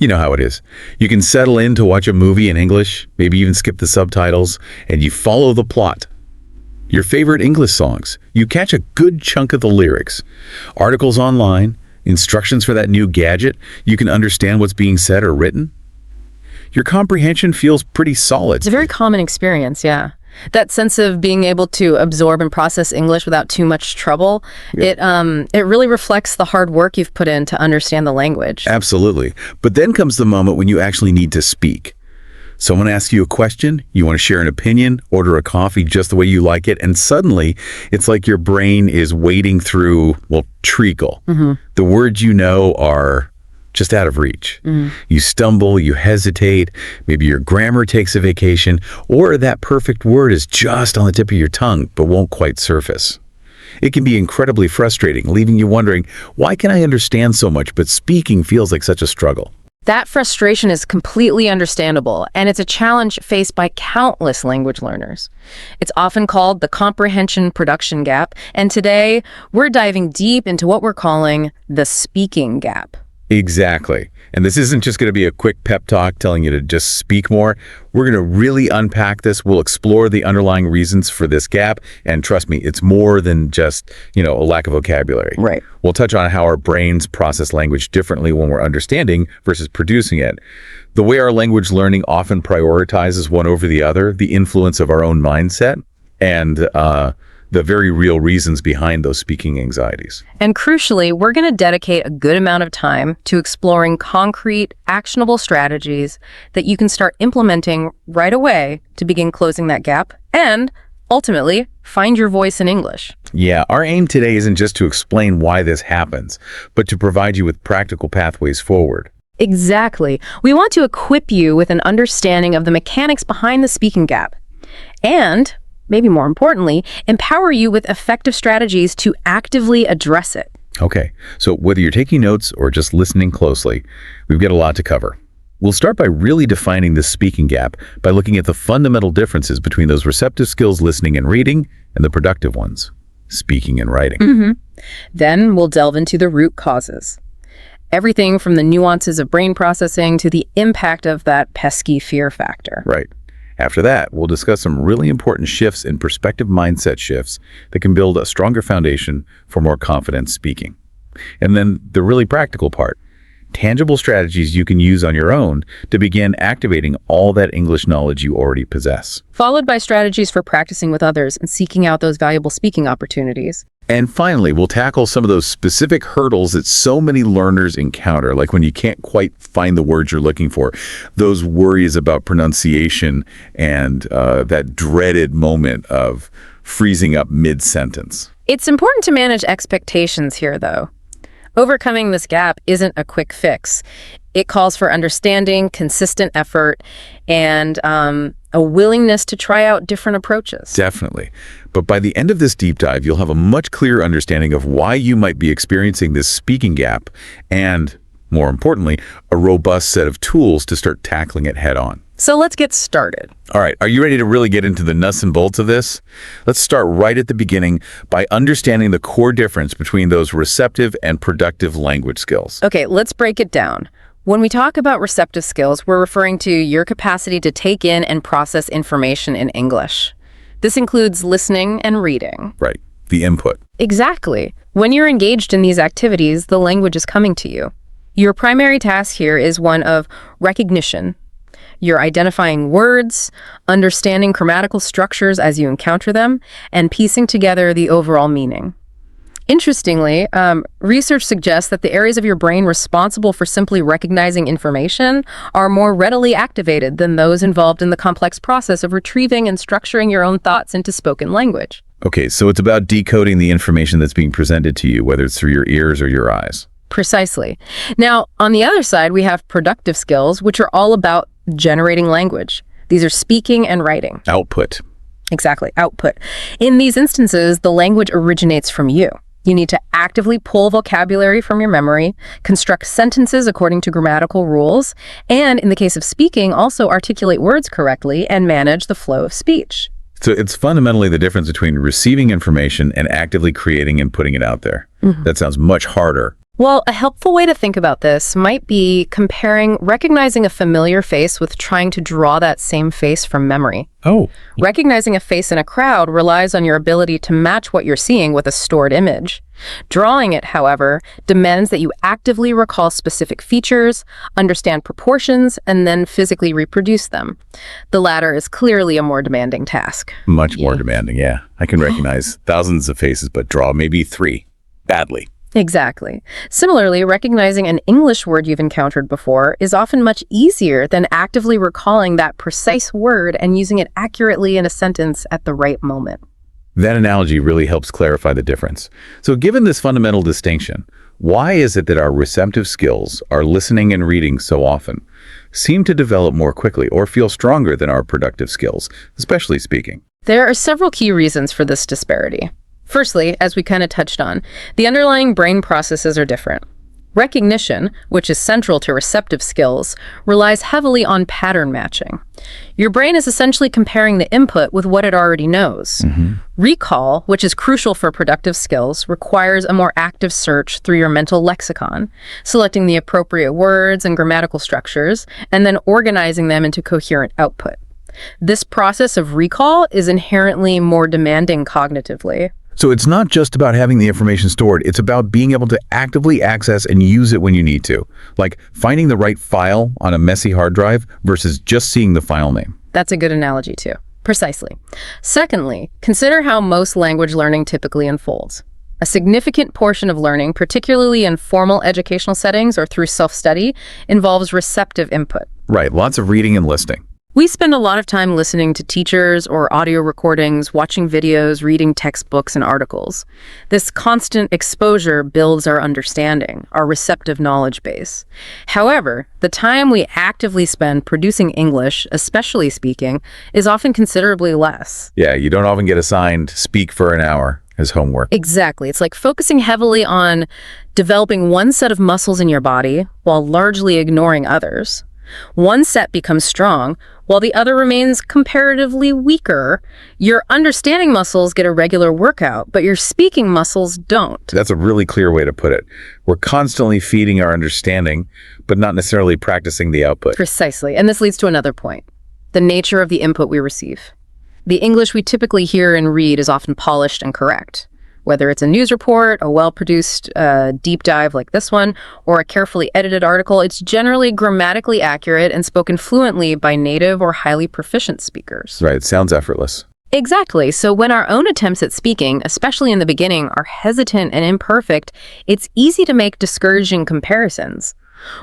You know how it is. You can settle in to watch a movie in English, maybe even skip the subtitles, and you follow the plot. Your favorite English songs, you catch a good chunk of the lyrics. Articles online, instructions for that new gadget, you can understand what's being said or written. Your comprehension feels pretty solid. It's a very common experience, yeah. That sense of being able to absorb and process English without too much trouble, it really reflects the hard work you've put in to understand the language. Absolutely. But then comes the moment when you actually need to speak. Someone asks you a question, you want to share an opinion, order a coffee just the way you like it, and suddenly it's like your brain is wading through, treacle. The words you know are just out of reach. You stumble, you hesitate, maybe your grammar takes a vacation, or that perfect word is just on the tip of your tongue but won't quite surface. It can be incredibly frustrating, leaving you wondering, why can I understand so much, but speaking feels like such a struggle? That frustration is completely understandable, and it's a challenge faced by countless language learners. It's often called the comprehension production gap, and today we're diving deep into what we're calling the speaking gap. Exactly. And this isn't just going to be a quick pep talk telling you to just speak more. We're going to really unpack this. We'll explore the underlying reasons for this gap. And trust me, it's more than just, a lack of vocabulary. Right. We'll touch on how our brains process language differently when we're understanding versus producing it. The way our language learning often prioritizes one over the other, the influence of our own mindset, and the very real reasons behind those speaking anxieties. And crucially, we're going to dedicate a good amount of time to exploring concrete, actionable strategies that you can start implementing right away to begin closing that gap and, ultimately, find your voice in English. Yeah, our aim today isn't just to explain why this happens, but to provide you with practical pathways forward. Exactly. We want to equip you with an understanding of the mechanics behind the speaking gap and, maybe more importantly, empower you with effective strategies to actively address it. Okay, so whether you're taking notes or just listening closely, we've got a lot to cover. We'll start by really defining the speaking gap by looking at the fundamental differences between those receptive skills, listening and reading, and the productive ones, speaking and writing. Then we'll delve into the root causes. Everything from the nuances of brain processing to the impact of that pesky fear factor. Right. After that, we'll discuss some really important shifts in perspective mindset shifts that can build a stronger foundation for more confident speaking. And then the really practical part, tangible strategies you can use on your own to begin activating all that English knowledge you already possess. Followed by strategies for practicing with others and seeking out those valuable speaking opportunities. And finally, we'll tackle some of those specific hurdles that so many learners encounter, like when you can't quite find the words you're looking for, those worries about pronunciation and that dreaded moment of freezing up mid-sentence. It's important to manage expectations here, though. Overcoming this gap isn't a quick fix. It calls for understanding, consistent effort, and a willingness to try out different approaches. Definitely. But by the end of this deep dive, you'll have a much clearer understanding of why you might be experiencing this speaking gap and, more importantly, a robust set of tools to start tackling it head on. So let's get started. All right, are you ready to really get into the nuts and bolts of this? Let's start right at the beginning by understanding the core difference between those receptive and productive language skills. Okay, let's break it down. When we talk about receptive skills, we're referring to your capacity to take in and process information in English. This includes listening and reading. Right, the input. Exactly. When you're engaged in these activities, the language is coming to you. Your primary task here is one of recognition. You're identifying words, understanding grammatical structures as you encounter them, and piecing together the overall meaning. Interestingly, research suggests that the areas of your brain responsible for simply recognizing information are more readily activated than those involved in the complex process of retrieving and structuring your own thoughts into spoken language. Okay, so it's about decoding the information that's being presented to you, whether it's through your ears or your eyes. Precisely. Now, on the other side, we have productive skills, which are all about generating language. These are speaking and writing. Output. Exactly, output. In these instances, the language originates from you. You need to actively pull vocabulary from your memory, construct sentences according to grammatical rules, and in the case of speaking, also articulate words correctly and manage the flow of speech. So it's fundamentally the difference between receiving information and actively creating and putting it out there. That sounds much harder Well, a helpful way to think about this might be recognizing a familiar face with trying to draw that same face from memory. Oh, Recognizing a face in a crowd relies on your ability to match what you're seeing with a stored image. Drawing it, however, demands that you actively recall specific features, understand proportions, and then physically reproduce them. The latter is clearly a more demanding task. much more demanding, yeah. I can recognize thousands of faces, but draw maybe 3. Badly. Exactly. Similarly, recognizing an English word you've encountered before is often much easier than actively recalling that precise word and using it accurately in a sentence at the right moment. That analogy really helps clarify the difference. So given this fundamental distinction, why is it that our receptive skills, our listening and reading so often, seem to develop more quickly or feel stronger than our productive skills, especially speaking? There are several key reasons for this disparity. Firstly, as we kind of touched on, the underlying brain processes are different. Recognition, which is central to receptive skills, relies heavily on pattern matching. Your brain is essentially comparing the input with what it already knows. Recall, which is crucial for productive skills, requires a more active search through your mental lexicon, selecting the appropriate words and grammatical structures, and then organizing them into coherent output. This process of recall is inherently more demanding cognitively. So it's not just about having the information stored, it's about being able to actively access and use it when you need to. Like finding the right file on a messy hard drive versus just seeing the file name. That's a good analogy too. Precisely. Secondly, consider how most language learning typically unfolds. A significant portion of learning, particularly in formal educational settings or through self-study, involves receptive input. Right, lots of reading and listening. We spend a lot of time listening to teachers or audio recordings, watching videos, reading textbooks and articles. This constant exposure builds our understanding, our receptive knowledge base. However, the time we actively spend producing English, especially speaking, is often considerably less. Yeah, you don't often get assigned speak for an hour as homework. Exactly. It's like focusing heavily on developing one set of muscles in your body while largely ignoring others. One set becomes strong, while the other remains comparatively weaker. Your understanding muscles get a regular workout, but your speaking muscles don't. That's a really clear way to put it. We're constantly feeding our understanding, but not necessarily practicing the output. Precisely. And this leads to another point, the nature of the input we receive. The English we typically hear and read is often polished and correct. Whether it's a news report, a well-produced deep dive like this one, or a carefully edited article, it's generally grammatically accurate and spoken fluently by native or highly proficient speakers. Right, it sounds effortless. Exactly. So when our own attempts at speaking, especially in the beginning, are hesitant and imperfect, it's easy to make discouraging comparisons.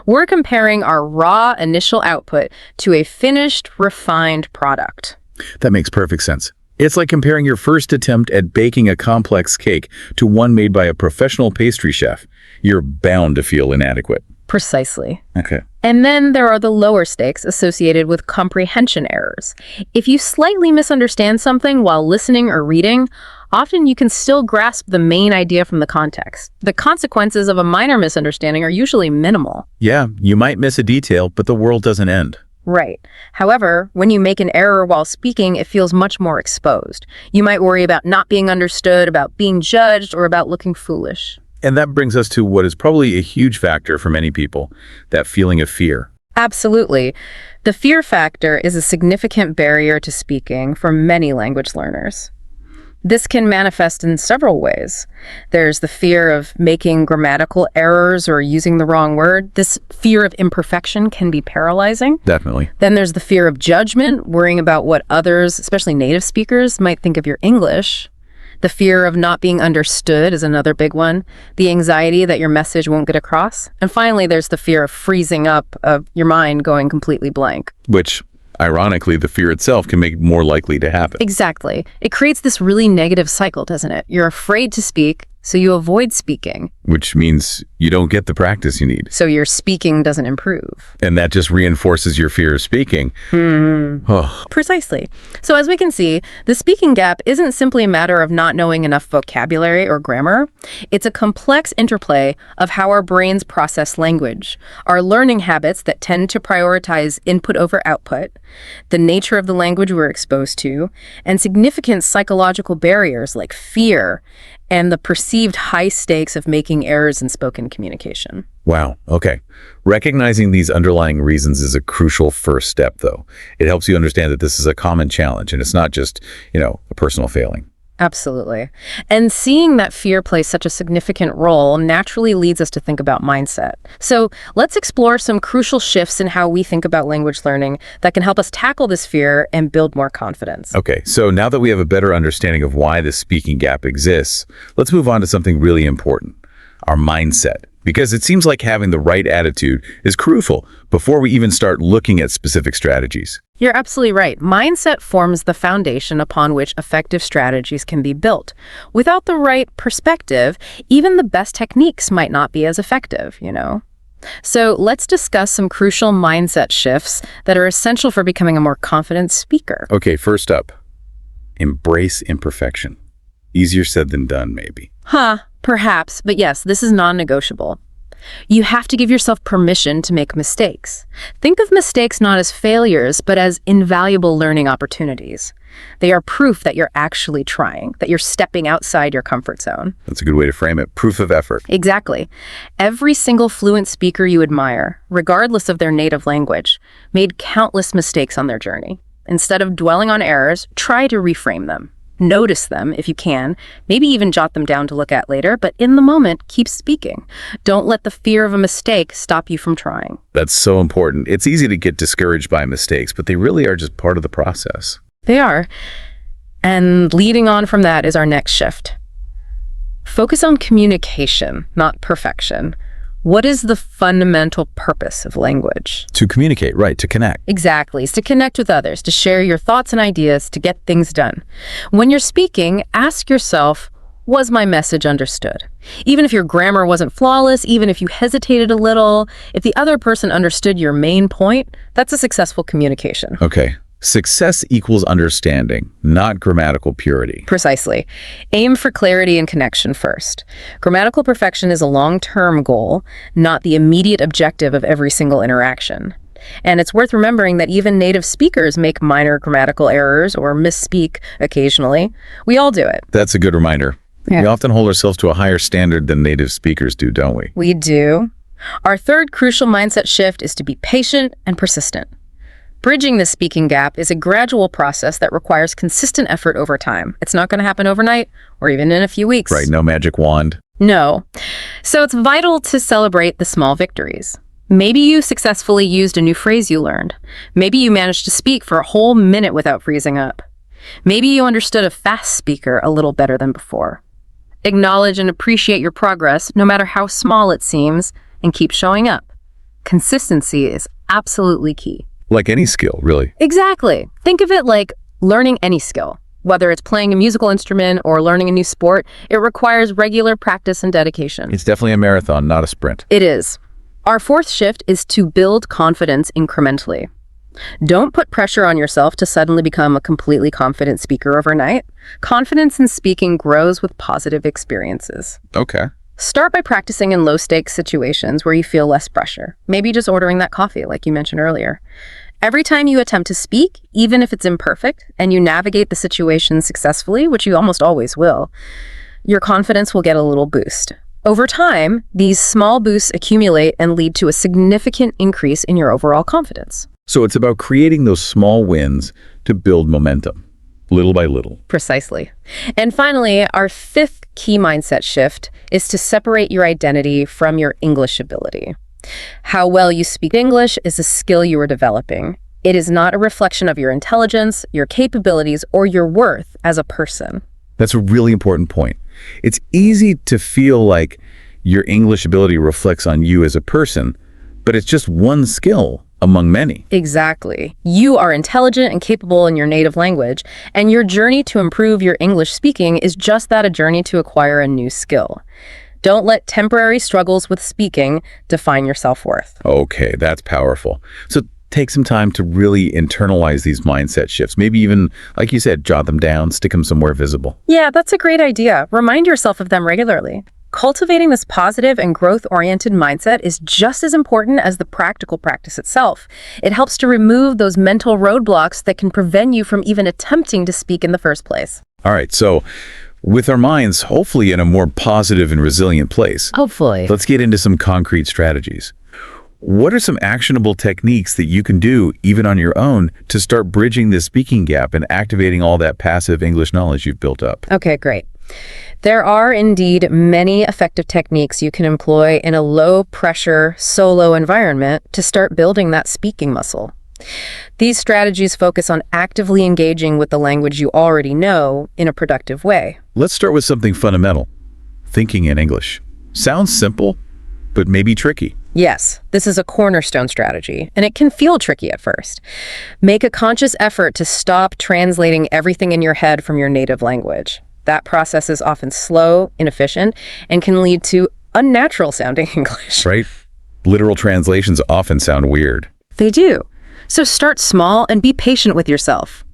We're comparing our raw initial output to a finished, refined product. That makes perfect sense. It's like comparing your first attempt at baking a complex cake to one made by a professional pastry chef. You're bound to feel inadequate. Precisely. Okay. And then there are the lower stakes associated with comprehension errors. If you slightly misunderstand something while listening or reading, often you can still grasp the main idea from the context. The consequences of a minor misunderstanding are usually minimal. Yeah, you might miss a detail, but the world doesn't end. Right. However, when you make an error while speaking, it feels much more exposed. You might worry about not being understood, about being judged, or about looking foolish. And that brings us to what is probably a huge factor for many people, that feeling of fear. Absolutely. The fear factor is a significant barrier to speaking for many language learners. This can manifest in several ways. There's the fear of making grammatical errors or using the wrong word. This fear of imperfection can be paralyzing. Definitely. Then there's the fear of judgment, worrying about what others, especially native speakers, might think of your English. The fear of not being understood is another big one. The anxiety that your message won't get across. And finally, there's the fear of freezing up, of your mind going completely blank. Which, ironically, the fear itself can make it more likely to happen. Exactly. It creates this really negative cycle, doesn't it? You're afraid to speak, so you avoid speaking. Which means you don't get the practice you need. So your speaking doesn't improve. And that just reinforces your fear of speaking. Oh, Precisely. So as we can see, the speaking gap isn't simply a matter of not knowing enough vocabulary or grammar. It's a complex interplay of how our brains process language, our learning habits that tend to prioritize input over output, the nature of the language we're exposed to, and significant psychological barriers like fear and the perceived high stakes of making errors in spoken communication. Wow. Okay. Recognizing these underlying reasons is a crucial first step, though. It helps you understand that this is a common challenge and it's not just, a personal failing. Absolutely. And seeing that fear plays such a significant role naturally leads us to think about mindset. So let's explore some crucial shifts in how we think about language learning that can help us tackle this fear and build more confidence. Okay, so now that we have a better understanding of why this speaking gap exists, let's move on to something really important, our mindset. Because it seems like having the right attitude is crucial before we even start looking at specific strategies. You're absolutely right. Mindset forms the foundation upon which effective strategies can be built. Without the right perspective, even the best techniques might not be as effective. So let's discuss some crucial mindset shifts that are essential for becoming a more confident speaker. Okay, first up, embrace imperfection. Easier said than done, maybe. Perhaps, but yes, this is non-negotiable. You have to give yourself permission to make mistakes. Think of mistakes not as failures, but as invaluable learning opportunities. They are proof that you're actually trying, that you're stepping outside your comfort zone. That's a good way to frame it. Proof of effort. Exactly. Every single fluent speaker you admire, regardless of their native language, made countless mistakes on their journey. Instead of dwelling on errors, try to reframe them. Notice them if you can, maybe even jot them down to look at later, but in the moment, keep speaking. Don't let the fear of a mistake stop you from trying. That's so important. It's easy to get discouraged by mistakes, but they really are just part of the process. They are. And leading on from that is our next shift. Focus on communication, not perfection. What is the fundamental purpose of language? To communicate, right, to connect. Exactly. It's to connect with others, to share your thoughts and ideas, to get things done. When you're speaking, ask yourself, was my message understood? Even if your grammar wasn't flawless, even if you hesitated a little, if the other person understood your main point, that's a successful communication. Okay. Success equals understanding, not grammatical purity. Precisely. Aim for clarity and connection first. Grammatical perfection is a long-term goal, not the immediate objective of every single interaction. And it's worth remembering that even native speakers make minor grammatical errors or misspeak occasionally. We all do it. That's a good reminder. Yeah. We often hold ourselves to a higher standard than native speakers do, don't we? We do. Our third crucial mindset shift is to be patient and persistent. Bridging the speaking gap is a gradual process that requires consistent effort over time. It's not going to happen overnight or even in a few weeks. Right, no magic wand. No. So it's vital to celebrate the small victories. Maybe you successfully used a new phrase you learned. Maybe you managed to speak for a whole minute without freezing up. Maybe you understood a fast speaker a little better than before. Acknowledge and appreciate your progress, no matter how small it seems, and keep showing up. Consistency is absolutely key. Like any skill, really. Exactly. Think of it like learning any skill. Whether it's playing a musical instrument or learning a new sport, it requires regular practice and dedication. It's definitely a marathon, not a sprint. It is. Our fourth shift is to build confidence incrementally. Don't put pressure on yourself to suddenly become a completely confident speaker overnight. Confidence in speaking grows with positive experiences. Okay. Start by practicing in low-stakes situations where you feel less pressure. Maybe just ordering that coffee, like you mentioned earlier. Every time you attempt to speak, even if it's imperfect, and you navigate the situation successfully, which you almost always will, your confidence will get a little boost. Over time, these small boosts accumulate and lead to a significant increase in your overall confidence. So it's about creating those small wins to build momentum, little by little. Precisely. And finally, our fifth key mindset shift is to separate your identity from your English ability. How well you speak English is a skill you are developing. It is not a reflection of your intelligence, your capabilities, or your worth as a person. That's a really important point. It's easy to feel like your English ability reflects on you as a person, but it's just one skill among many. Exactly. You are intelligent and capable in your native language, and your journey to improve your English speaking is just that, a journey to acquire a new skill. Don't let temporary struggles with speaking define your self-worth. Okay, that's powerful. So take some time to really internalize these mindset shifts. Maybe even, like you said, jot them down, stick them somewhere visible. Yeah, that's a great idea. Remind yourself of them regularly. Cultivating this positive and growth-oriented mindset is just as important as the practical practice itself. It helps to remove those mental roadblocks that can prevent you from even attempting to speak in the first place. All right, so with our minds hopefully in a more positive and resilient place. Hopefully. Let's get into some concrete strategies. What are some actionable techniques that you can do, even on your own, to start bridging this speaking gap and activating all that passive English knowledge you've built up? Okay, great. There are indeed many effective techniques you can employ in a low-pressure, solo environment to start building that speaking muscle. These strategies focus on actively engaging with the language you already know in a productive way. Let's start with something fundamental. Thinking in English. Sounds simple, but maybe tricky. Yes, this is a cornerstone strategy, and it can feel tricky at first. Make a conscious effort to stop translating everything in your head from your native language. That process is often slow, inefficient, and can lead to unnatural sounding English. Right? Literal translations often sound weird. They do. So start small and be patient with yourself.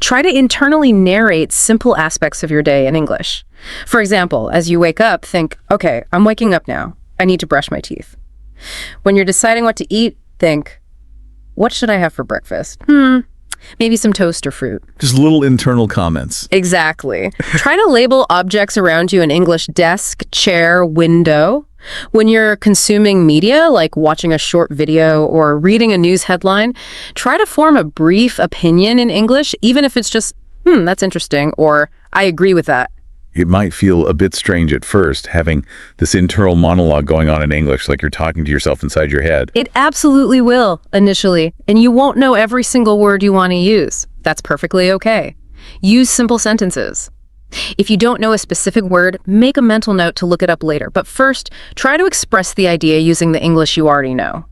Try to internally narrate simple aspects of your day in English. For example, as you wake up, think, okay, I'm waking up now. I need to brush my teeth. When you're deciding what to eat, think, what should I have for breakfast? Maybe some toast or fruit. Just little internal comments. Exactly. Try to label objects around you in English: desk, chair, window. When you're consuming media, like watching a short video or reading a news headline, try to form a brief opinion in English, even if it's just, that's interesting, or I agree with that. It might feel a bit strange at first, having this internal monologue going on in English, like you're talking to yourself inside your head. It absolutely will, initially, and you won't know every single word you want to use. That's perfectly okay. Use simple sentences. If you don't know a specific word, make a mental note to look it up later. But first, try to express the idea using the English you already know.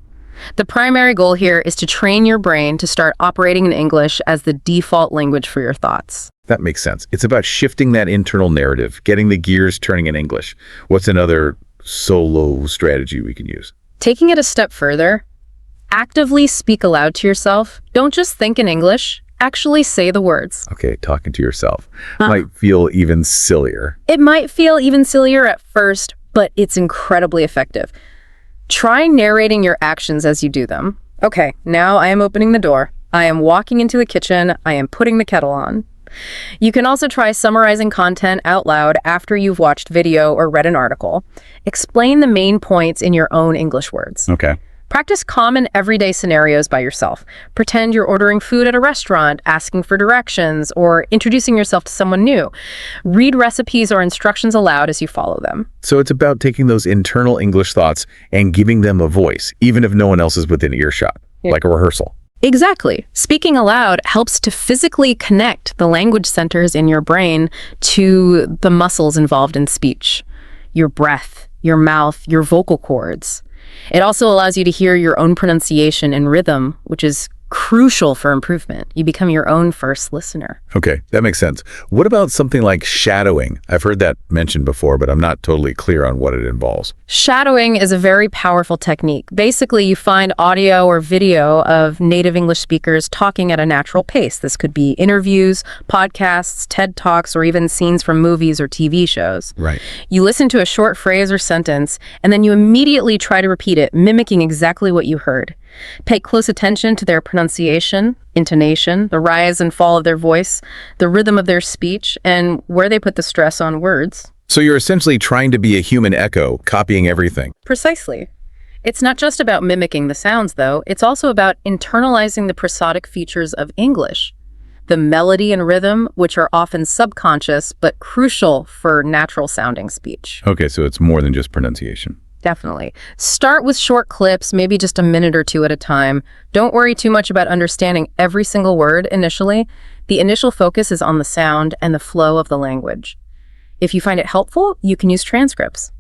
The primary goal here is to train your brain to start operating in English as the default language for your thoughts. That makes sense. It's about shifting that internal narrative, getting the gears turning in English. What's another solo strategy we can use? Taking it a step further, actively speak aloud to yourself. Don't just think in English, actually say the words. Okay, talking to yourself might feel even sillier. It might feel even sillier at first, but it's incredibly effective. Try narrating your actions as you do them. Okay, now I am opening the door. I am walking into the kitchen. I am putting the kettle on. You can also try summarizing content out loud after you've watched video or read an article. Explain the main points in your own English words. Okay. Practice common everyday scenarios by yourself. Pretend you're ordering food at a restaurant, asking for directions, or introducing yourself to someone new. Read recipes or instructions aloud as you follow them. So it's about taking those internal English thoughts and giving them a voice, even if no one else is within earshot, like a rehearsal. Exactly. Speaking aloud helps to physically connect the language centers in your brain to the muscles involved in speech. Your breath, your mouth, your vocal cords. It also allows you to hear your own pronunciation and rhythm, which is crucial for improvement. You become your own first listener. Okay, that makes sense. What about something like shadowing? I've heard that mentioned before, but I'm not totally clear on what it involves. Shadowing is a very powerful technique. Basically, you find audio or video of native English speakers talking at a natural pace. This could be interviews, podcasts, TED Talks, or even scenes from movies or TV shows. Right. You listen to a short phrase or sentence, and then you immediately try to repeat it, mimicking exactly what you heard. Pay close attention to their pronunciation, intonation, the rise and fall of their voice, the rhythm of their speech, and where they put the stress on words. So you're essentially trying to be a human echo, copying everything. Precisely. It's not just about mimicking the sounds, though. It's also about internalizing the prosodic features of English. The melody and rhythm, which are often subconscious, but crucial for natural-sounding speech. Okay, so it's more than just pronunciation. Definitely. Start with short clips, maybe just a minute or two at a time. Don't worry too much about understanding every single word initially. The initial focus is on the sound and the flow of the language. If you find it helpful, you can use transcripts.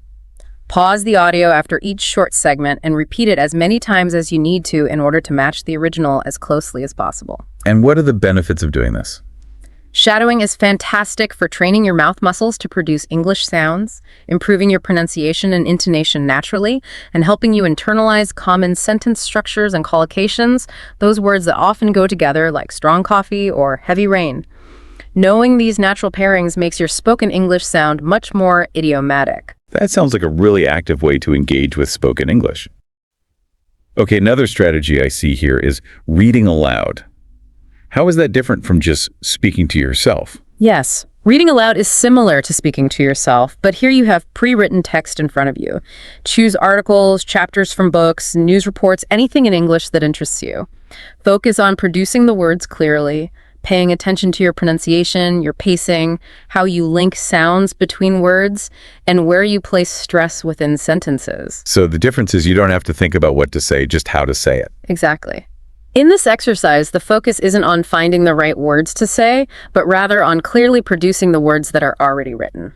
Pause the audio after each short segment and repeat it as many times as you need to in order to match the original as closely as possible. And what are the benefits of doing this? Shadowing is fantastic for training your mouth muscles to produce English sounds, improving your pronunciation and intonation naturally, and helping you internalize common sentence structures and collocations, those words that often go together like strong coffee or heavy rain. Knowing these natural pairings makes your spoken English sound much more idiomatic. That sounds like a really active way to engage with spoken English. Okay, another strategy I see here is reading aloud. How is that different from just speaking to yourself? Yes, Reading aloud is similar to speaking to yourself, but here you have pre-written text in front of you. Choose articles, chapters from books, news reports, anything in English that interests you. Focus on producing the words clearly, paying attention to your pronunciation, your pacing, how you link sounds between words, and where you place stress within sentences. So the difference is you don't have to think about what to say, just how to say it. Exactly. In this exercise, the focus isn't on finding the right words to say, but rather on clearly producing the words that are already written.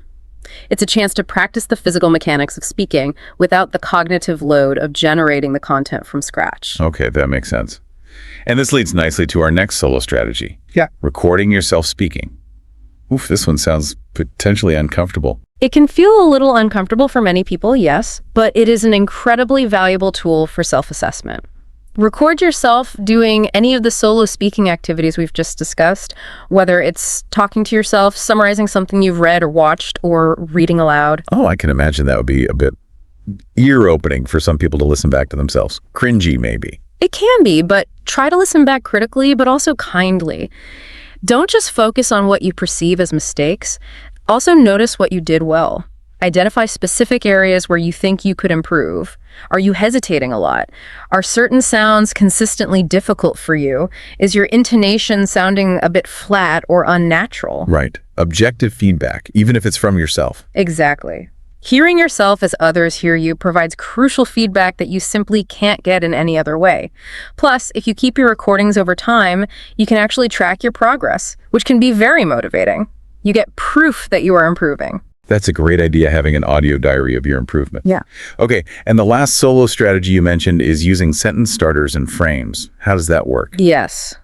It's a chance to practice the physical mechanics of speaking without the cognitive load of generating the content from scratch. Okay, that makes sense. And this leads nicely to our next solo strategy. Yeah. Recording yourself speaking. Oof, this one sounds potentially uncomfortable. It can feel a little uncomfortable for many people, yes, but it is an incredibly valuable tool for self-assessment. Record yourself doing any of the solo speaking activities we've just discussed, whether it's talking to yourself, summarizing something you've read or watched, or reading aloud. Oh, I can imagine that would be a bit ear-opening for some people to listen back to themselves. Cringy, maybe. It can be, but try to listen back critically, but also kindly. Don't just focus on what you perceive as mistakes. Also notice what you did well. Identify specific areas where you think you could improve. Are you hesitating a lot? Are certain sounds consistently difficult for you? Is your intonation sounding a bit flat or unnatural? Right. Objective feedback, even if it's from yourself. Exactly. Hearing yourself as others hear you provides crucial feedback that you simply can't get in any other way. Plus, if you keep your recordings over time, you can actually track your progress, which can be very motivating. You get proof that you are improving. That's a great idea, having an audio diary of your improvement. Yeah. Okay, and the last solo strategy you mentioned is using sentence starters and frames. How does that work? Yes.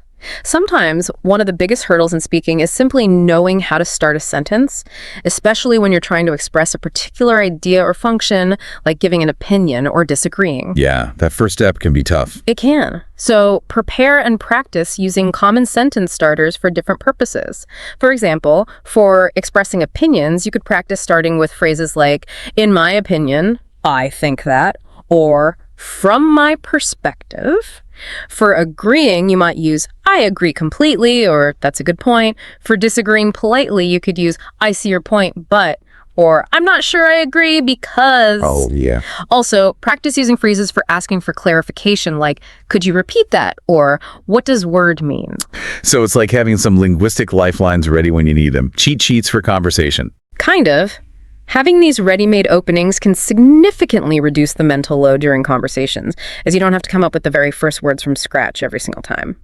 Sometimes one of the biggest hurdles in speaking is simply knowing how to start a sentence, especially when you're trying to express a particular idea or function, like giving an opinion or disagreeing. Yeah, that first step can be tough. It can. So prepare and practice using common sentence starters for different purposes. For example, for expressing opinions, you could practice starting with phrases like, in my opinion, I think that, or from my perspective. For agreeing, you might use, I agree completely, or that's a good point. For disagreeing politely, you could use, I see your point, but, or I'm not sure I agree because. Oh, yeah. Also, practice using phrases for asking for clarification, like, could you repeat that? Or, what does word mean? So it's like having some linguistic lifelines ready when you need them. Cheat sheets for conversation. Kind of. Having these ready-made openings can significantly reduce the mental load during conversations, as you don't have to come up with the very first words from scratch every single time.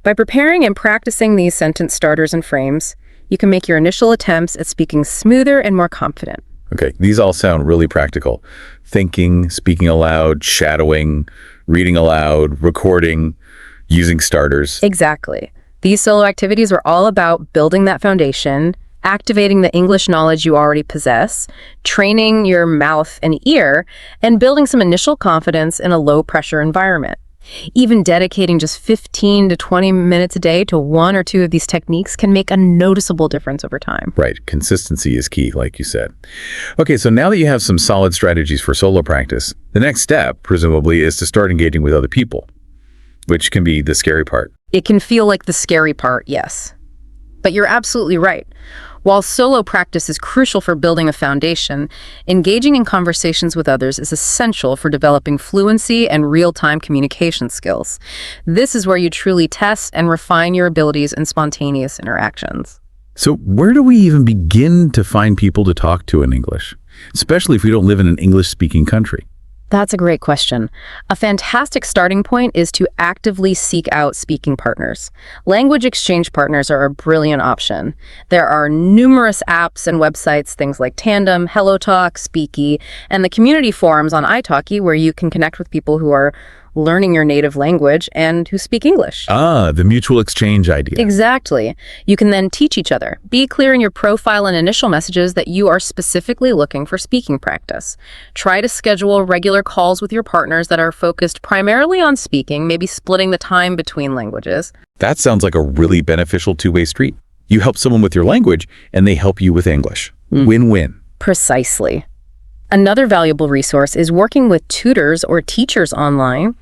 By preparing and practicing these sentence starters and frames, you can make your initial attempts at speaking smoother and more confident. Okay, these all sound really practical. Thinking, speaking aloud, shadowing, reading aloud, recording, using starters. Exactly. These solo activities are all about building that foundation, activating the English knowledge you already possess, training your mouth and ear, and building some initial confidence in a low-pressure environment. Even dedicating just 15 to 20 minutes a day to one or two of these techniques can make a noticeable difference over time. Right, consistency is key, like you said. Okay, so now that you have some solid strategies for solo practice, the next step, presumably, is to start engaging with other people, which can be the scary part. It can feel like the scary part, yes. But you're absolutely right. While solo practice is crucial for building a foundation, engaging in conversations with others is essential for developing fluency and real-time communication skills. This is where you truly test and refine your abilities in spontaneous interactions. So where do we even begin to find people to talk to in English, especially if we don't live in an English-speaking country? That's a great question. A fantastic starting point is to actively seek out speaking partners. Language exchange partners are a brilliant option. There are numerous apps and websites, things like Tandem, HelloTalk, Speaky, and the community forums on italki where you can connect with people who are learning your native language and who speak English. Ah, the mutual exchange idea. Exactly. You can then teach each other. Be clear in your profile and initial messages that you are specifically looking for speaking practice. Try to schedule regular calls with your partners that are focused primarily on speaking, maybe splitting the time between languages. That sounds like a really beneficial two-way street. You help someone with your language, and they help you with English. Win-win. Precisely. Another valuable resource is working with tutors or teachers online.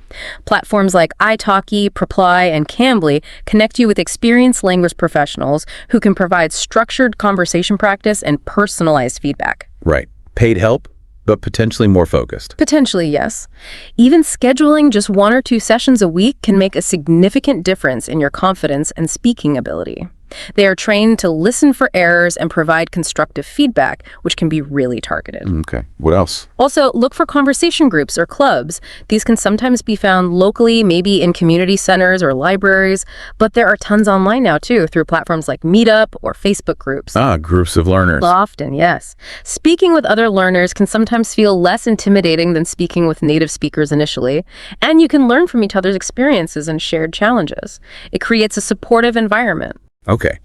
Platforms like italki, Preply, and Cambly connect you with experienced language professionals who can provide structured conversation practice and personalized feedback. Right. Paid help, but potentially more focused. Potentially, yes. Even scheduling just 1 or 2 sessions a week can make a significant difference in your confidence and speaking ability. They are trained to listen for errors and provide constructive feedback, which can be really targeted. Okay. What else? Also, look for conversation groups or clubs. These can sometimes be found locally, maybe in community centers or libraries, but there are tons online now too, through platforms like Meetup or Facebook groups. Groups of learners. Often, yes. Speaking with other learners can sometimes feel less intimidating than speaking with native speakers initially, and you can learn from each other's experiences and shared challenges. It creates a supportive environment. Okay.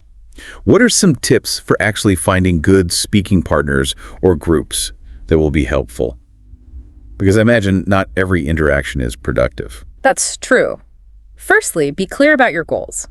What are some tips for actually finding good speaking partners or groups that will be helpful? Because I imagine not every interaction is productive. That's true. Firstly, be clear about your goals.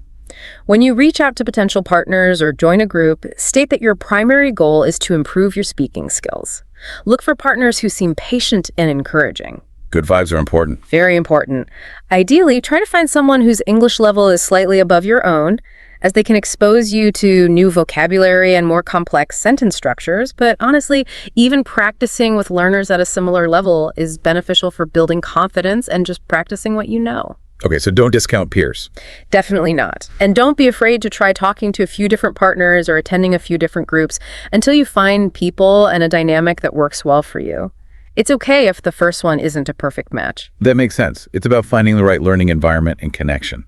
When you reach out to potential partners or join a group, state that your primary goal is to improve your speaking skills. Look for partners who seem patient and encouraging. Good vibes are important. Very important. Ideally, try to find someone whose English level is slightly above your own, as they can expose you to new vocabulary and more complex sentence structures. But honestly, even practicing with learners at a similar level is beneficial for building confidence and just practicing what you know. Okay, so don't discount peers. Definitely not. And don't be afraid to try talking to a few different partners or attending a few different groups until you find people and a dynamic that works well for you. It's okay if the first one isn't a perfect match. That makes sense. It's about finding the right learning environment and connection.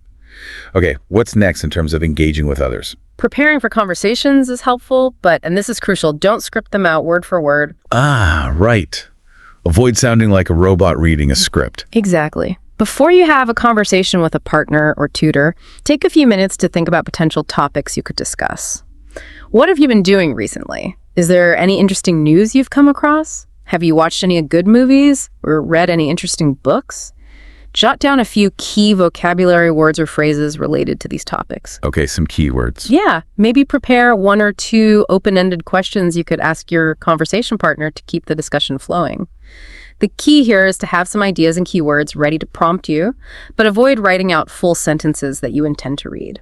Okay, what's next in terms of engaging with others? Preparing for conversations is helpful, but, and this is crucial, don't script them out word for word. Right. Avoid sounding like a robot reading a script. Exactly. Before you have a conversation with a partner or tutor, take a few minutes to think about potential topics you could discuss. What have you been doing recently? Is there any interesting news you've come across? Have you watched any good movies or read any interesting books? Jot down a few key vocabulary words or phrases related to these topics. Okay, some keywords. Yeah, maybe prepare 1 or 2 open-ended questions you could ask your conversation partner to keep the discussion flowing. The key here is to have some ideas and keywords ready to prompt you, but avoid writing out full sentences that you intend to read.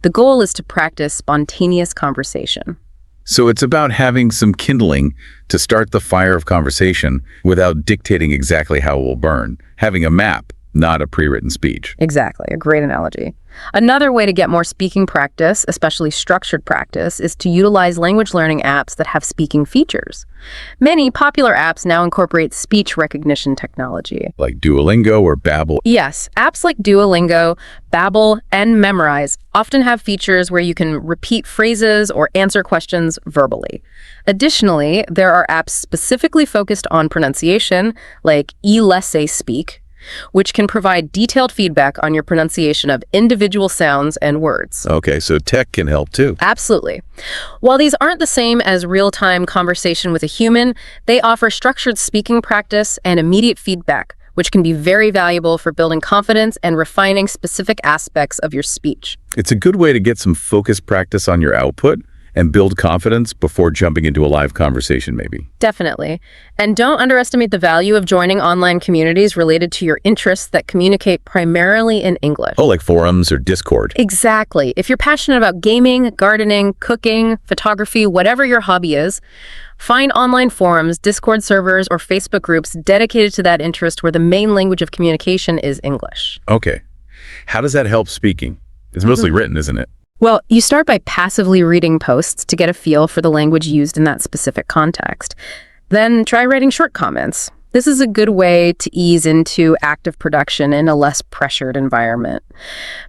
The goal is to practice spontaneous conversation. So it's about having some kindling to start the fire of conversation without dictating exactly how it will burn. Having a map, not a pre-written speech. Exactly, a great analogy. Another way to get more speaking practice, especially structured practice, is to utilize language learning apps that have speaking features. Many popular apps now incorporate speech recognition technology. Like Duolingo or Babbel. Yes, apps like Duolingo, Babbel, and Memrise often have features where you can repeat phrases or answer questions verbally. Additionally, there are apps specifically focused on pronunciation, like eLessaySpeak, which can provide detailed feedback on your pronunciation of individual sounds and words. Okay, so tech can help too. Absolutely. While these aren't the same as real-time conversation with a human, they offer structured speaking practice and immediate feedback, which can be very valuable for building confidence and refining specific aspects of your speech. It's a good way to get some focused practice on your output and build confidence before jumping into a live conversation, maybe. Definitely. And don't underestimate the value of joining online communities related to your interests that communicate primarily in English. Oh, like forums or Discord. Exactly. If you're passionate about gaming, gardening, cooking, photography, whatever your hobby is, find online forums, Discord servers, or Facebook groups dedicated to that interest where the main language of communication is English. Okay. How does that help speaking? It's mostly written, isn't it? Well, you start by passively reading posts to get a feel for the language used in that specific context. Then try writing short comments. This is a good way to ease into active production in a less pressured environment.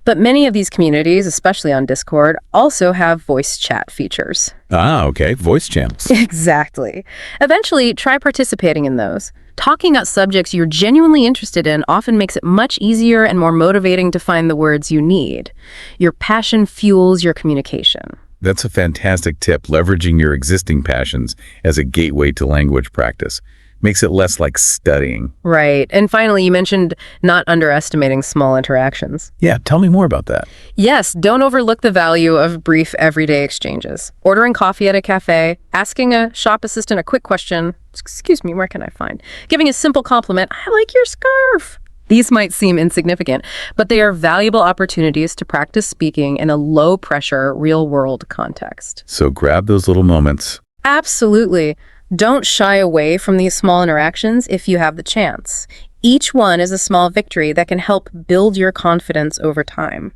But many of these communities, especially on Discord, also have voice chat features. Okay. Voice channels. Exactly. Eventually, try participating in those. Talking about subjects you're genuinely interested in often makes it much easier and more motivating to find the words you need. Your passion fuels your communication. That's a fantastic tip. Leveraging your existing passions as a gateway to language practice makes it less like studying. Right. And finally, you mentioned not underestimating small interactions. Yeah, tell me more about that. Yes, don't overlook the value of brief everyday exchanges. Ordering coffee at a cafe, asking a shop assistant a quick question, excuse me, where can I find? Giving a simple compliment, I like your scarf. These might seem insignificant, but they are valuable opportunities to practice speaking in a low-pressure, real-world context. So grab those little moments. Absolutely. Don't shy away from these small interactions if you have the chance. Each one is a small victory that can help build your confidence over time.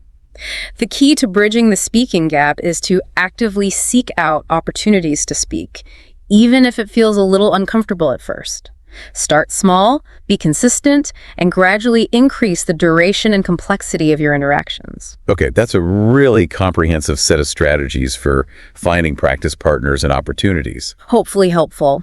The key to bridging the speaking gap is to actively seek out opportunities to speak, even if it feels a little uncomfortable at first. Start small, be consistent, and gradually increase the duration and complexity of your interactions. Okay, that's a really comprehensive set of strategies for finding practice partners and opportunities. Hopefully helpful.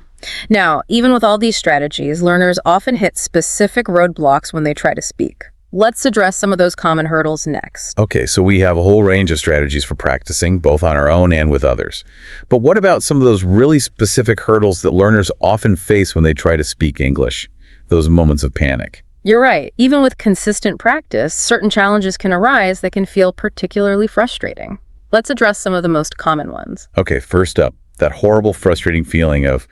Now, even with all these strategies, learners often hit specific roadblocks when they try to speak. Let's address some of those common hurdles next. Okay, so we have a whole range of strategies for practicing, both on our own and with others. But what about some of those really specific hurdles that learners often face when they try to speak English? Those moments of panic. You're right. Even with consistent practice, certain challenges can arise that can feel particularly frustrating. Let's address some of the most common ones. Okay, first up, that horrible, frustrating feeling of,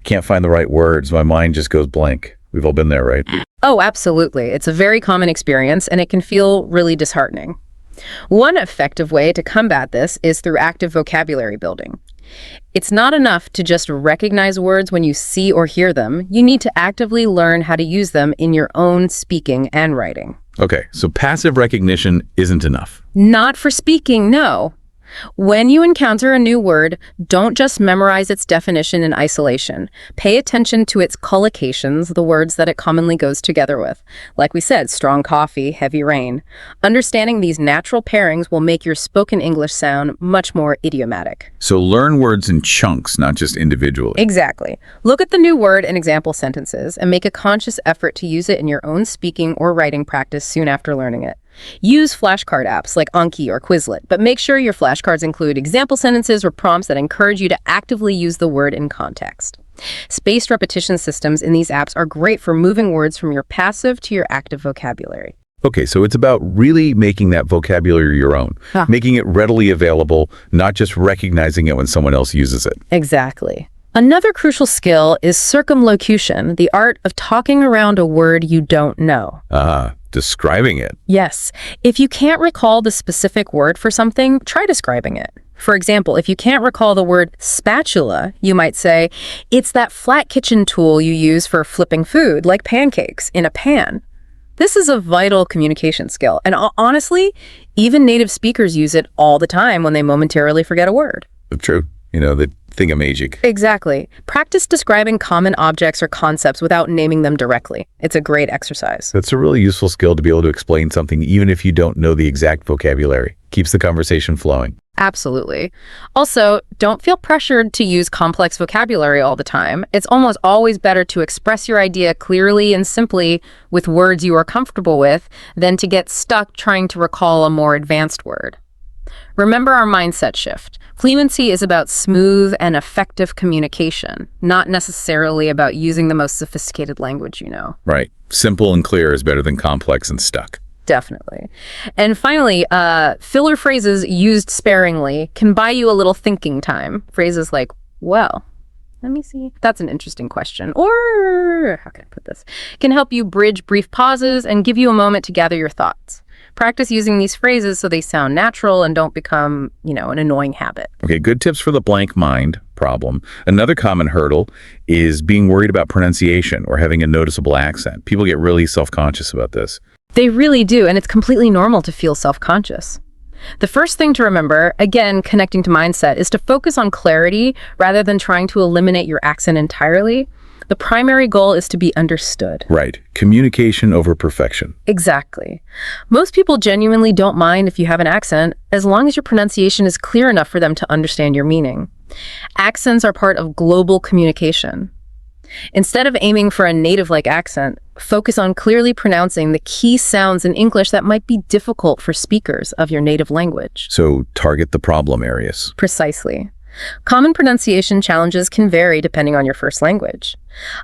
can't find the right words, my mind just goes blank. We've all been there, right? Oh, absolutely. It's a very common experience, and it can feel really disheartening. One effective way to combat this is through active vocabulary building. It's not enough to just recognize words when you see or hear them. You need to actively learn how to use them in your own speaking and writing. Okay, so passive recognition isn't enough. Not for speaking, no. When you encounter a new word, don't just memorize its definition in isolation. Pay attention to its collocations, the words that it commonly goes together with. Like we said, strong coffee, heavy rain. Understanding these natural pairings will make your spoken English sound much more idiomatic. So learn words in chunks, not just individually. Exactly. Look at the new word in example sentences and make a conscious effort to use it in your own speaking or writing practice soon after learning it. Use flashcard apps like Anki or Quizlet, but make sure your flashcards include example sentences or prompts that encourage you to actively use the word in context. Spaced repetition systems in these apps are great for moving words from your passive to your active vocabulary. Okay, so it's about really making that vocabulary your own, making it readily available, not just recognizing it when someone else uses it. Exactly. Another crucial skill is circumlocution, the art of talking around a word you don't know. Describing it. Yes. If you can't recall the specific word for something, try describing it. For example, if you can't recall the word spatula, you might say, it's that flat kitchen tool you use for flipping food, like pancakes, in a pan. This is a vital communication skill, and honestly, even native speakers use it all the time when they momentarily forget a word. True. The thingamajig. Exactly. Practice describing common objects or concepts without naming them directly. It's a great exercise. That's a really useful skill to be able to explain something even if you don't know the exact vocabulary. Keeps the conversation flowing. Absolutely. Also, don't feel pressured to use complex vocabulary all the time. It's almost always better to express your idea clearly and simply with words you are comfortable with than to get stuck trying to recall a more advanced word. Remember our mindset shift. Fluency is about smooth and effective communication, not necessarily about using the most sophisticated language you know. Right. Simple and clear is better than complex and stuck. Definitely. And finally, filler phrases used sparingly can buy you a little thinking time. Phrases like, well, let me see. That's an interesting question. Or, how can I put this? Can help you bridge brief pauses and give you a moment to gather your thoughts. Practice using these phrases so they sound natural and don't become, an annoying habit. Okay, good tips for the blank mind problem. Another common hurdle is being worried about pronunciation or having a noticeable accent. People get really self-conscious about this. They really do, and it's completely normal to feel self-conscious. The first thing to remember, again, connecting to mindset, is to focus on clarity rather than trying to eliminate your accent entirely. The primary goal is to be understood. Right. Communication over perfection. Exactly. Most people genuinely don't mind if you have an accent, as long as your pronunciation is clear enough for them to understand your meaning. Accents are part of global communication. Instead of aiming for a native-like accent, focus on clearly pronouncing the key sounds in English that might be difficult for speakers of your native language. So target the problem areas. Precisely. Common pronunciation challenges can vary depending on your first language.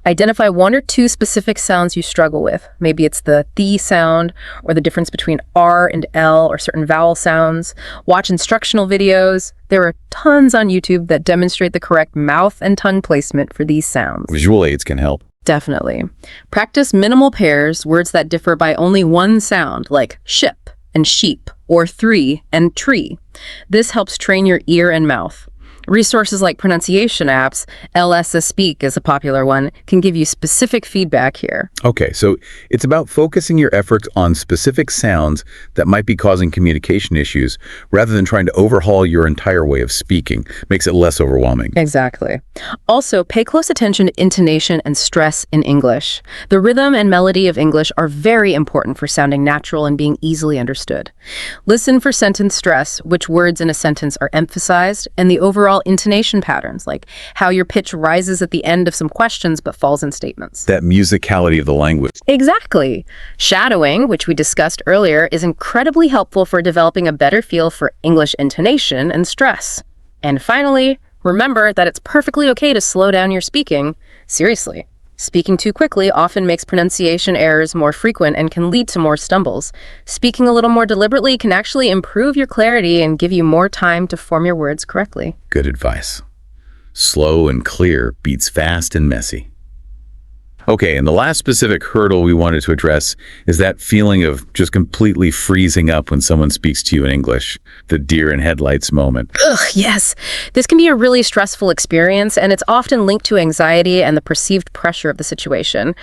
Identify one or two specific sounds you struggle with. Maybe it's the th sound or the difference between R and L or certain vowel sounds. Watch instructional videos. There are tons on YouTube that demonstrate the correct mouth and tongue placement for these sounds. Visual aids can help. Definitely. Practice minimal pairs, words that differ by only one sound, like ship and sheep, or three and tree. This helps train your ear and mouth. Resources like pronunciation apps, LS Speak is a popular one, can give you specific feedback here. Okay, so it's about focusing your efforts on specific sounds that might be causing communication issues rather than trying to overhaul your entire way of speaking. Makes it less overwhelming. Exactly. Also, pay close attention to intonation and stress in English. The rhythm and melody of English are very important for sounding natural and being easily understood. Listen for sentence stress, which words in a sentence are emphasized, and the overall intonation patterns, like how your pitch rises at the end of some questions but falls in statements. That musicality of the language. Exactly. Shadowing, which we discussed earlier, is incredibly helpful for developing a better feel for English intonation and stress. And finally, remember that it's perfectly okay to slow down your speaking. Seriously. Speaking too quickly often makes pronunciation errors more frequent and can lead to more stumbles. Speaking a little more deliberately can actually improve your clarity and give you more time to form your words correctly. Good advice. Slow and clear beats fast and messy. Okay, and the last specific hurdle we wanted to address is that feeling of just completely freezing up when someone speaks to you in English, the deer in headlights moment. Ugh, yes. This can be a really stressful experience, and it's often linked to anxiety and the perceived pressure of the situation.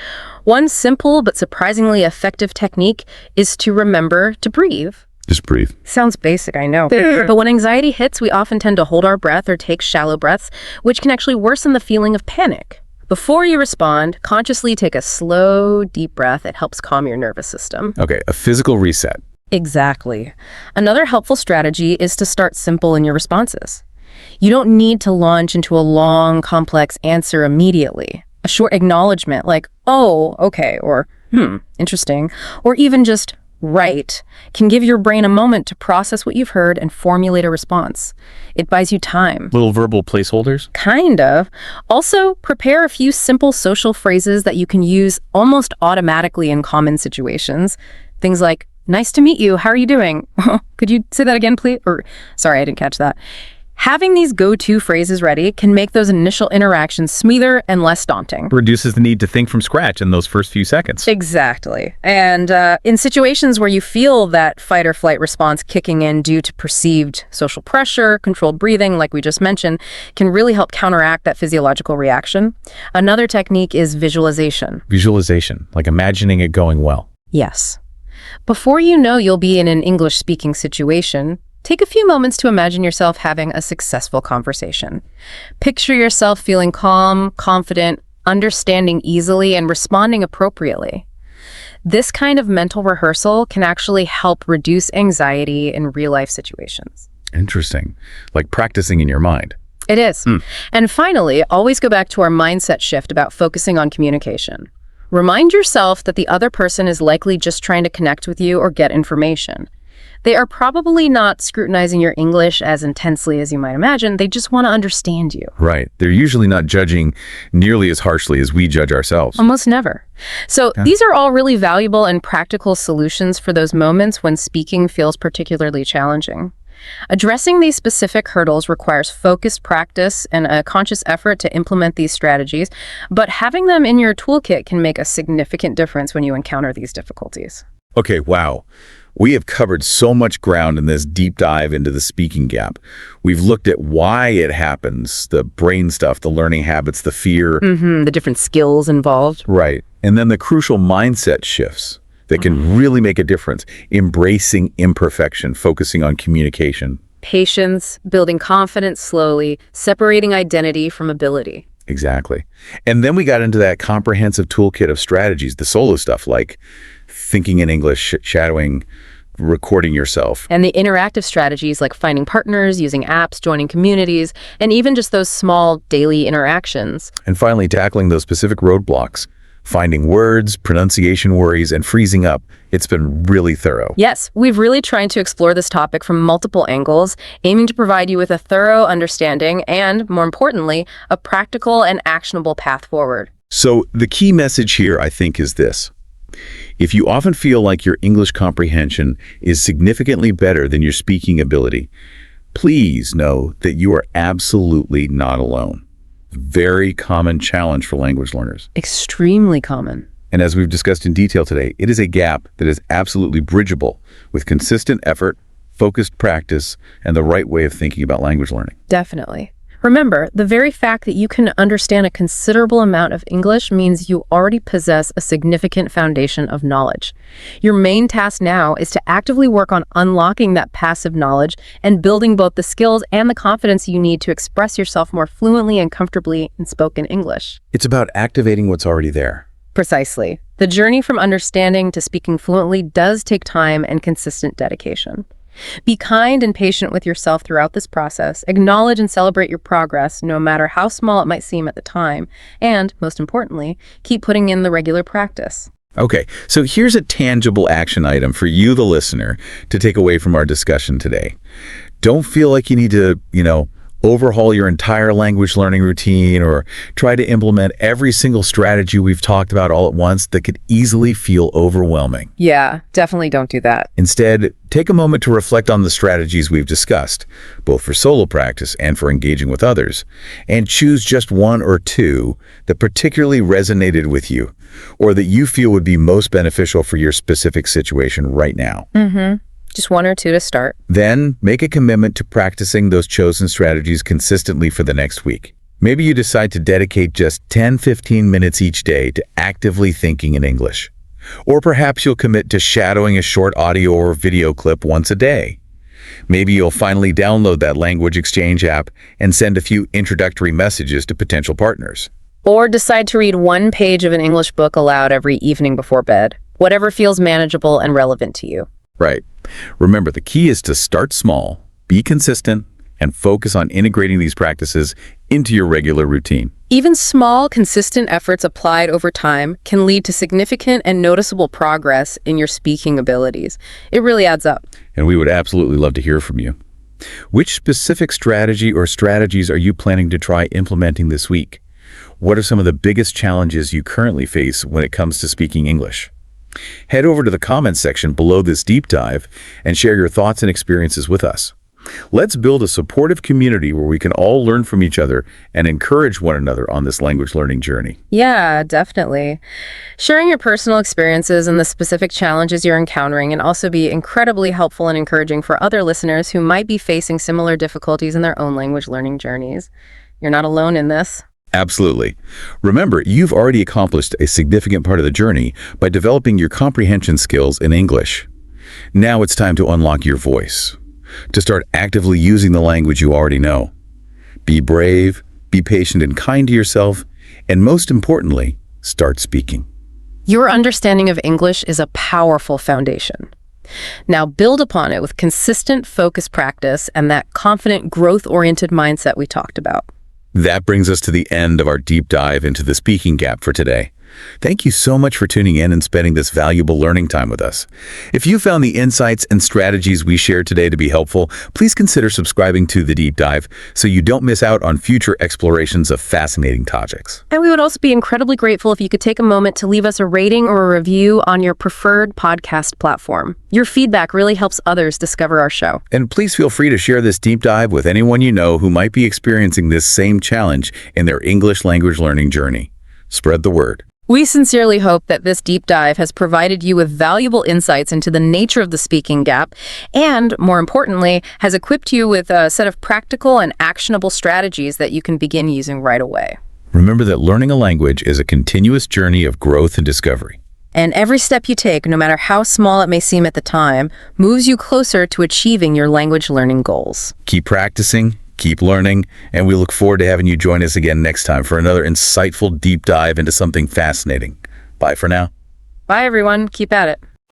One simple but surprisingly effective technique is to remember to breathe. Just breathe. Sounds basic, I know. But when anxiety hits, we often tend to hold our breath or take shallow breaths, which can actually worsen the feeling of panic. Before you respond, consciously take a slow, deep breath. It helps calm your nervous system. Okay, a physical reset. Exactly. Another helpful strategy is to start simple in your responses. You don't need to launch into a long, complex answer immediately. A short acknowledgement like, oh, okay, or interesting, or even just right, can give your brain a moment to process what you've heard and formulate a response. It buys you time. Little verbal placeholders? Kind of. Also, prepare a few simple social phrases that you can use almost automatically in common situations. Things like, nice to meet you, how are you doing? Could you say that again, please? Or, sorry, I didn't catch that. Having these go-to phrases ready can make those initial interactions smoother and less daunting. Reduces the need to think from scratch in those first few seconds. Exactly. And in situations where you feel that fight or flight response kicking in due to perceived social pressure, controlled breathing, like we just mentioned, can really help counteract that physiological reaction. Another technique is visualization. Visualization, like imagining it going well. Yes. Before you know you'll be in an English-speaking situation, take a few moments to imagine yourself having a successful conversation. Picture yourself feeling calm, confident, understanding easily, and responding appropriately. This kind of mental rehearsal can actually help reduce anxiety in real-life situations. Interesting. Like practicing in your mind. It is. And finally, always go back to our mindset shift about focusing on communication. Remind yourself that the other person is likely just trying to connect with you or get information. They are probably not scrutinizing your English as intensely as you might imagine. They just want to understand you. Right. They're usually not judging nearly as harshly as we judge ourselves. Almost never. So these are all really valuable and practical solutions for those moments when speaking feels particularly challenging. Addressing these specific hurdles requires focused practice and a conscious effort to implement these strategies, but having them in your toolkit can make a significant difference when you encounter these difficulties. Okay, wow. We have covered so much ground in this deep dive into the speaking gap. We've looked at why it happens, the brain stuff, the learning habits, the fear. The different skills involved. Right. And then the crucial mindset shifts that can really make a difference. Embracing imperfection, focusing on communication. Patience, building confidence slowly, separating identity from ability. Exactly. And then we got into that comprehensive toolkit of strategies, the solo stuff like thinking in English, shadowing, recording yourself. And the interactive strategies like finding partners, using apps, joining communities, and even just those small daily interactions. And finally, tackling those specific roadblocks, finding words, pronunciation worries, and freezing up. It's been really thorough. Yes, we've really tried to explore this topic from multiple angles, aiming to provide you with a thorough understanding and, more importantly, a practical and actionable path forward. So the key message here, I think, is this. If you often feel like your English comprehension is significantly better than your speaking ability, please know that you are absolutely not alone. Very common challenge for language learners. Extremely common. And as we've discussed in detail today, it is a gap that is absolutely bridgeable with consistent effort, focused practice, and the right way of thinking about language learning. Definitely. Remember, the very fact that you can understand a considerable amount of English means you already possess a significant foundation of knowledge. Your main task now is to actively work on unlocking that passive knowledge and building both the skills and the confidence you need to express yourself more fluently and comfortably in spoken English. It's about activating what's already there. Precisely. The journey from understanding to speaking fluently does take time and consistent dedication. Be kind and patient with yourself throughout this process. Acknowledge and celebrate your progress, no matter how small it might seem at the time. And, most importantly, keep putting in the regular practice. Okay, so here's a tangible action item for you, the listener, to take away from our discussion today. Don't feel like you need to, overhaul your entire language learning routine or try to implement every single strategy we've talked about all at once that could easily feel overwhelming. Yeah, definitely don't do that. Instead, take a moment to reflect on the strategies we've discussed, both for solo practice and for engaging with others, and choose just one or two that particularly resonated with you or that you feel would be most beneficial for your specific situation right now. Just one or two to start. Then, make a commitment to practicing those chosen strategies consistently for the next week. Maybe you decide to dedicate just 10-15 minutes each day to actively thinking in English. Or perhaps you'll commit to shadowing a short audio or video clip once a day. Maybe you'll finally download that language exchange app and send a few introductory messages to potential partners. Or decide to read one page of an English book aloud every evening before bed. Whatever feels manageable and relevant to you. Right. Remember, the key is to start small, be consistent, and focus on integrating these practices into your regular routine. Even small, consistent efforts applied over time can lead to significant and noticeable progress in your speaking abilities. It really adds up. And we would absolutely love to hear from you. Which specific strategy or strategies are you planning to try implementing this week? What are some of the biggest challenges you currently face when it comes to speaking English? Head over to the comments section below this deep dive and share your thoughts and experiences with us. Let's build a supportive community where we can all learn from each other and encourage one another on this language learning journey. Yeah, definitely. Sharing your personal experiences and the specific challenges you're encountering can also be incredibly helpful and encouraging for other listeners who might be facing similar difficulties in their own language learning journeys. You're not alone in this. Absolutely. Remember, you've already accomplished a significant part of the journey by developing your comprehension skills in English. Now it's time to unlock your voice, to start actively using the language you already know. Be brave, be patient and kind to yourself, and most importantly, start speaking. Your understanding of English is a powerful foundation. Now build upon it with consistent, focused practice and that confident, growth-oriented mindset we talked about. That brings us to the end of our deep dive into the speaking gap for today. Thank you so much for tuning in and spending this valuable learning time with us. If you found the insights and strategies we shared today to be helpful, please consider subscribing to The Deep Dive so you don't miss out on future explorations of fascinating topics. And we would also be incredibly grateful if you could take a moment to leave us a rating or a review on your preferred podcast platform. Your feedback really helps others discover our show. And please feel free to share this deep dive with anyone you know who might be experiencing this same challenge in their English language learning journey. Spread the word. We sincerely hope that this deep dive has provided you with valuable insights into the nature of the speaking gap and, more importantly, has equipped you with a set of practical and actionable strategies that you can begin using right away. Remember that learning a language is a continuous journey of growth and discovery. And every step you take, no matter how small it may seem at the time, moves you closer to achieving your language learning goals. Keep practicing, keep learning, and we look forward to having you join us again next time for another insightful deep dive into something fascinating. Bye for now. Bye, everyone. Keep at it.